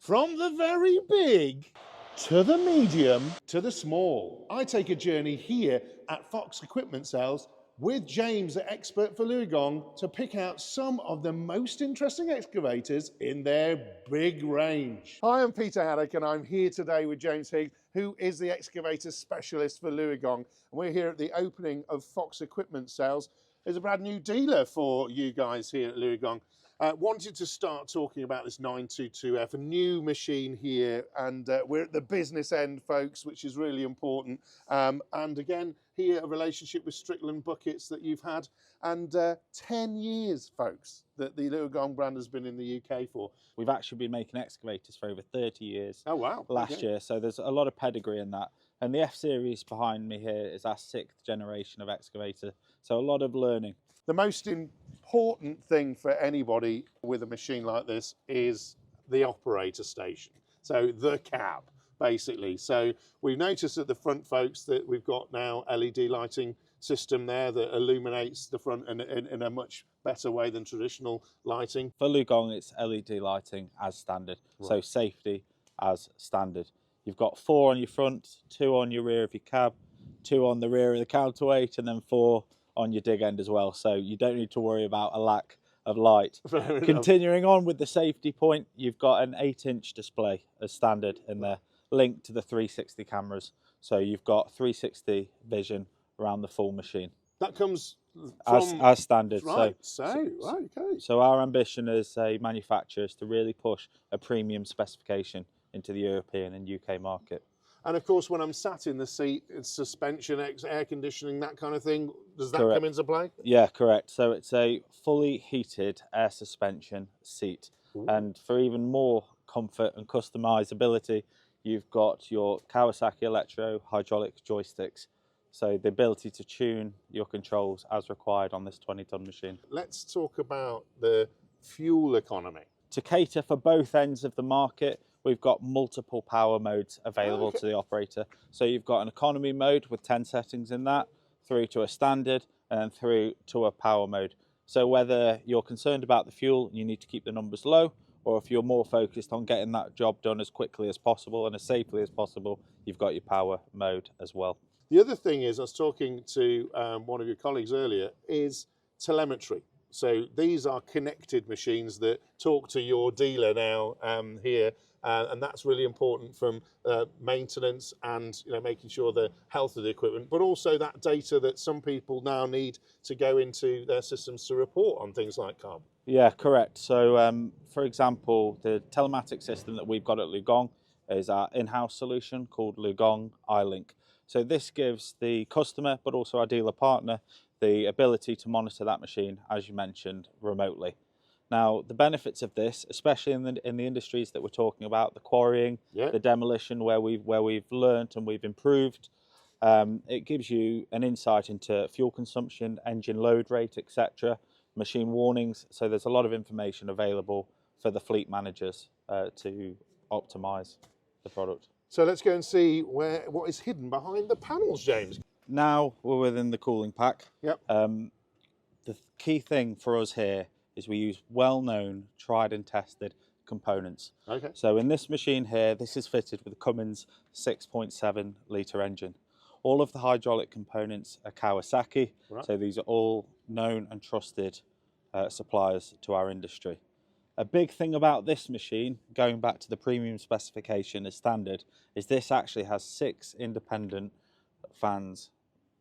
From the very big to the medium to the small. I take a journey here at Fox Equipment Sales with James, the expert for LiuGong, to pick out some of the most interesting excavators in their big range. Hi, I'm Peter Haddock and I'm here today with James Higgs, who is the excavator specialist for LiuGong. And we're here at the opening of Fox Equipment Sales. There's a brand new dealer for you guys here at LiuGong. Wanted to start talking about this 922F, a new machine here, and we're at the business end, folks, which is really important. And again, here a relationship with Strickland Buckets that you've had, and 10 years, folks, that the LiuGong brand has been in the UK for. We've actually been making excavators for over 30 years. Oh, wow. Last year, so there's a lot of pedigree in that. And the F-Series behind me here is our 6th generation of excavator, so a lot of learning. The most important thing for anybody with a machine like this is the operator station, so the cab, basically. So we've noticed at the front, folks, that we've got now LED lighting system there that illuminates the front in a much better way than traditional lighting. For LiuGong, it's LED lighting as standard, Right. So safety as standard. You've got 4 on your front, 2 on your rear of your cab, 2 on the rear of the counterweight, and then 4 on your dig end as well. So you don't need to worry about a lack of light. Continuing on with the safety point, you've got an 8-inch display as standard in there, linked to the 360 cameras. So you've got 360 vision around the full machine. That comes as standard. Right, Okay. So our ambition as a manufacturer is to really push a premium specification into the European and UK market. And of course, when I'm sat in the seat, it's suspension, air conditioning, that kind of thing. Does that Correct. come into play? Yeah, correct. So it's a fully heated air suspension seat. Ooh. And for even more comfort and customizability, you've got your Kawasaki Electro hydraulic joysticks. So the ability to tune your controls as required on this 20-ton machine. Let's talk about the fuel economy. To cater for both ends of the market, we've got multiple power modes available to the operator. So you've got an economy mode with 10 settings in that, through to a standard, and then through to a power mode. So whether you're concerned about the fuel, you need to keep the numbers low, or if you're more focused on getting that job done as quickly as possible and as safely as possible, you've got your power mode as well. The other thing is, I was talking to one of your colleagues earlier, is telemetry. So these are connected machines that talk to your dealer now here, and that's really important from maintenance and making sure the health of the equipment, but also that data that some people now need to go into their systems to report on things like carbon. Yeah, correct. So for example, the telematics system that we've got at LiuGong is our in-house solution called LiuGong iLink. So this gives the customer, but also our dealer partner, the ability to monitor that machine, as you mentioned, remotely. Now, the benefits of this, especially in the industries that we're talking about, the quarrying, the demolition, where we've learnt and we've improved, it gives you an insight into fuel consumption, engine load rate, etc., machine warnings. So there's a lot of information available for the fleet managers to optimise the product. So let's go and see what is hidden behind the panels, James. Now we're within the cooling pack. Yep. The key thing for us here is we use well-known, tried and tested components. Okay. So in this machine here, this is fitted with a Cummins 6.7 litre engine. All of the hydraulic components are Kawasaki, Right. So these are all known and trusted suppliers to our industry. A big thing about this machine, going back to the premium specification as standard, is this actually has 6 independent fans.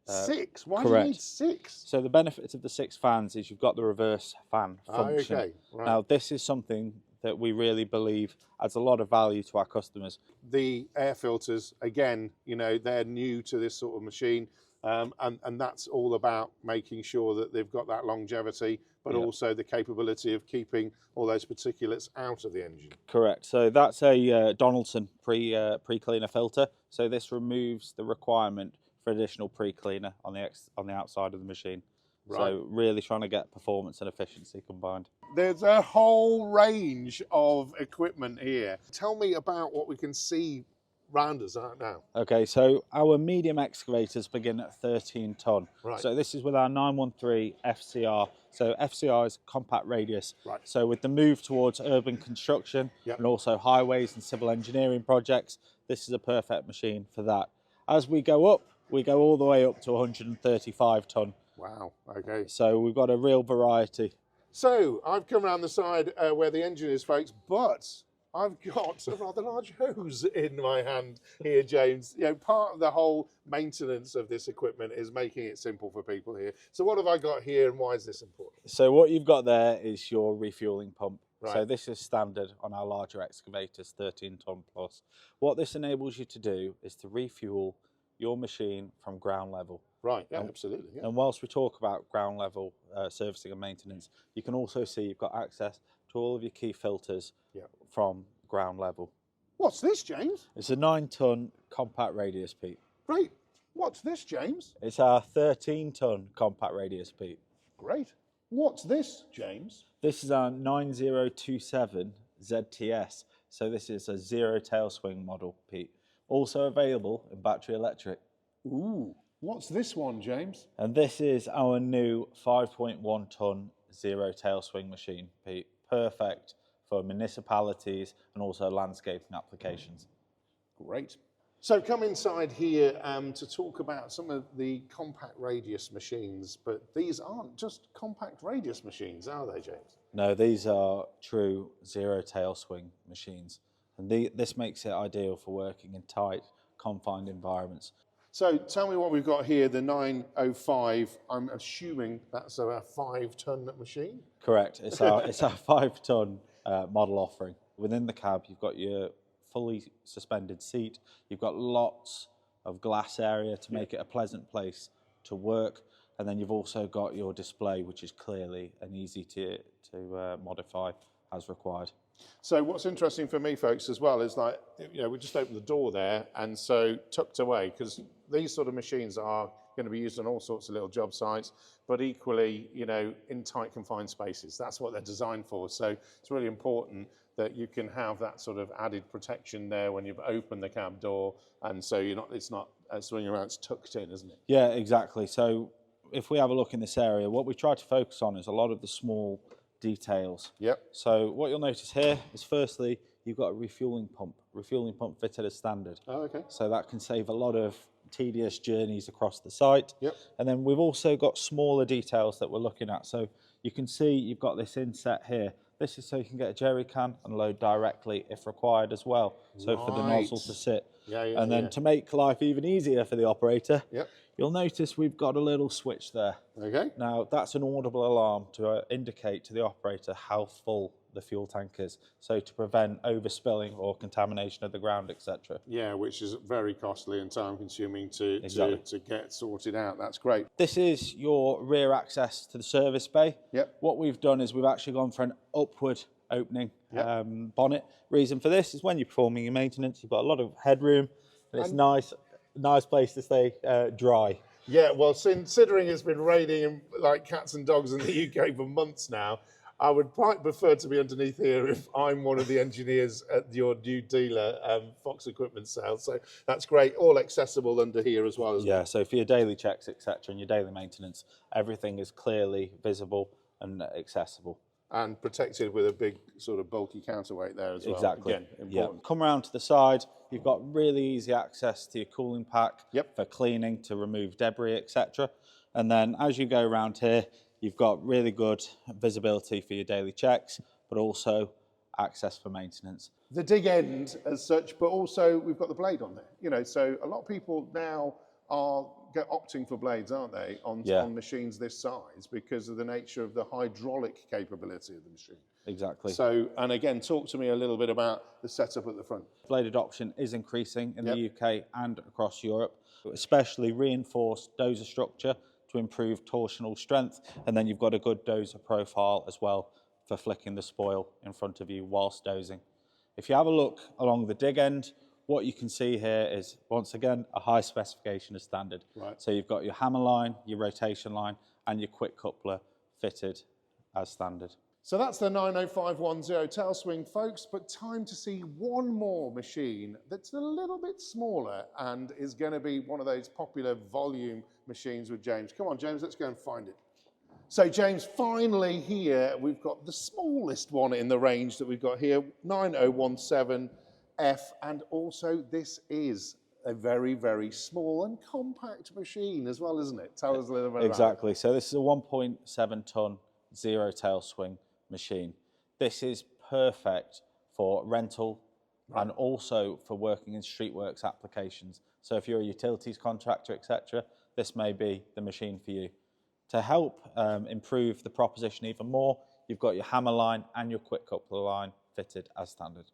6? Why correct. do you need 6? So the benefit of the 6 fans is you've got the reverse fan function. Okay. Right. Now this is something that we really believe adds a lot of value to our customers. The air filters, again, they're new to this sort of machine, and that's all about making sure that they've got that longevity, but also the capability of keeping all those particulates out of the engine. Correct. So that's a Donaldson pre-cleaner filter. So this removes the requirement for additional pre-cleaner on the outside of the machine. Right. So really trying to get performance and efficiency combined. There's a whole range of equipment here. Tell me about what we can see rounders out now. Okay, so our medium excavators begin at 13 ton. Right. So this is with our 913 FCR. So FCR is compact radius. Right. So with the move towards urban construction Yep. and also highways and civil engineering projects, this is a perfect machine for that. As we go up, we go all the way up to 135 ton. Wow. Okay. So we've got a real variety. So I've come around the side where the engine is, folks, but I've got a rather large hose in my hand here, James. You know, part of the whole maintenance of this equipment is making it simple for people here. So what have I got here, and why is this important? So what you've got there is your refueling pump. Right. So this is standard on our larger excavators, 13 ton plus. What this enables you to do is to refuel your machine from ground level. Right, yeah, absolutely. Yeah. And whilst we talk about ground level servicing and maintenance, you can also see you've got access to all of your key filters from ground level. What's this, James? It's a 9 ton compact radius, Pete. Great. What's this, James? It's our 13 ton compact radius, Pete. Great. What's this, James? This is our 9027 ZTS. So this is a zero tail swing model, Pete. Also available in battery electric. Ooh. What's this one, James? And this is our new 5.1 ton zero tail swing machine, Pete. Perfect for municipalities and also landscaping applications. Great. So come inside here to talk about some of the compact radius machines, but these aren't just compact radius machines, are they, James? No, these are true zero tail swing machines. And this makes it ideal for working in tight, confined environments. So tell me what we've got here, the 905. I'm assuming that's a 5-ton machine? Correct. It's our 5-ton model offering. Within the cab, you've got your fully suspended seat. You've got lots of glass area to make it a pleasant place to work. And then you've also got your display, which is clearly and easy to modify as required. So what's interesting for me, folks, as well, is like, you know, we just opened the door there, and so tucked away, because these sort of machines are going to be used on all sorts of little job sites, but equally, you know, in tight confined spaces. That's what they're designed for. So it's really important that you can have that sort of added protection there when you've opened the cab door, and so it's not swinging around, it's tucked in, isn't it? Yeah, exactly. So if we have a look in this area, what we try to focus on is a lot of the small details. Yep. So what you'll notice here is, firstly, you've got a refueling pump fitted as standard. Oh, okay. So that can save a lot of tedious journeys across the site. Yep. And then we've also got smaller details that we're looking at. So you can see you've got this inset here. This is so you can get a jerry can and load directly if required as well. So for the nozzle to sit. And then to make life even easier for the operator, you'll notice we've got a little switch there. Okay. Now that's an audible alarm to indicate to the operator how full the fuel tank is, so to prevent overspilling or contamination of the ground, etc. Yeah, which is very costly and time consuming to get sorted out. That's great. This is your rear access to the service bay. Yep. What we've done is we've actually gone for an upward opening bonnet. Reason for this is when you're performing your maintenance, you've got a lot of headroom, and it's nice place to stay dry. Yeah, well, considering it's been raining like cats and dogs in the UK for months now, I would quite prefer to be underneath here if I'm one of the engineers at your new dealer, Fox Equipment Sales. So that's great. All accessible under here as well, isn't it? So for your daily checks, etc., and your daily maintenance, everything is clearly visible and accessible. And protected with a big sort of bulky counterweight there as well. Exactly. Again, important. Come around to the side. You've got really easy access to your cooling pack for cleaning, to remove debris, etc. And then as you go around here, you've got really good visibility for your daily checks, but also access for maintenance. The dig end as such, but also we've got the blade on there. You know, so a lot of people now are opting for blades, aren't they, on machines this size because of the nature of the hydraulic capability of the machine. Exactly. So, and again, talk to me a little bit about the setup at the front. Blade adoption is increasing in the UK and across Europe, especially reinforced dozer structure to improve torsional strength, and then you've got a good dozer profile as well for flicking the spoil in front of you whilst dozing. If you have a look along the dig end, what you can see here is, once again, a high specification as standard. Right. So you've got your hammer line, your rotation line, and your quick coupler fitted as standard. So that's the 90510 tail swing, folks, but time to see one more machine that's a little bit smaller and is going to be one of those popular volume machines with James. Come on, James, let's go and find it. So, James, finally here, we've got the smallest one in the range that we've got here, 9017F, and also this is a very, very small and compact machine as well, isn't it? Tell us a little bit about it. Exactly. So this is a 1.7 ton zero tail swing machine. This is perfect for rental and also for working in streetworks applications. So if you're a utilities contractor, etc., this may be the machine for you. To help improve the proposition even more, you've got your hammer line and your quick coupler line fitted as standard.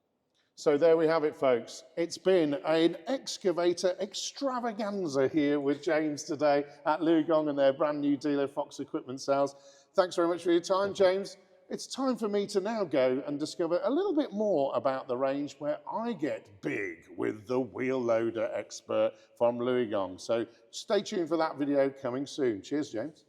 So there we have it, folks. It's been an excavator extravaganza here with James today at LiuGong and their brand new dealer, Fox Equipment Sales. Thanks very much for your time, James. It's time for me to now go and discover a little bit more about the range where I get big with the wheel loader expert from LiuGong. So stay tuned for that video coming soon. Cheers, James.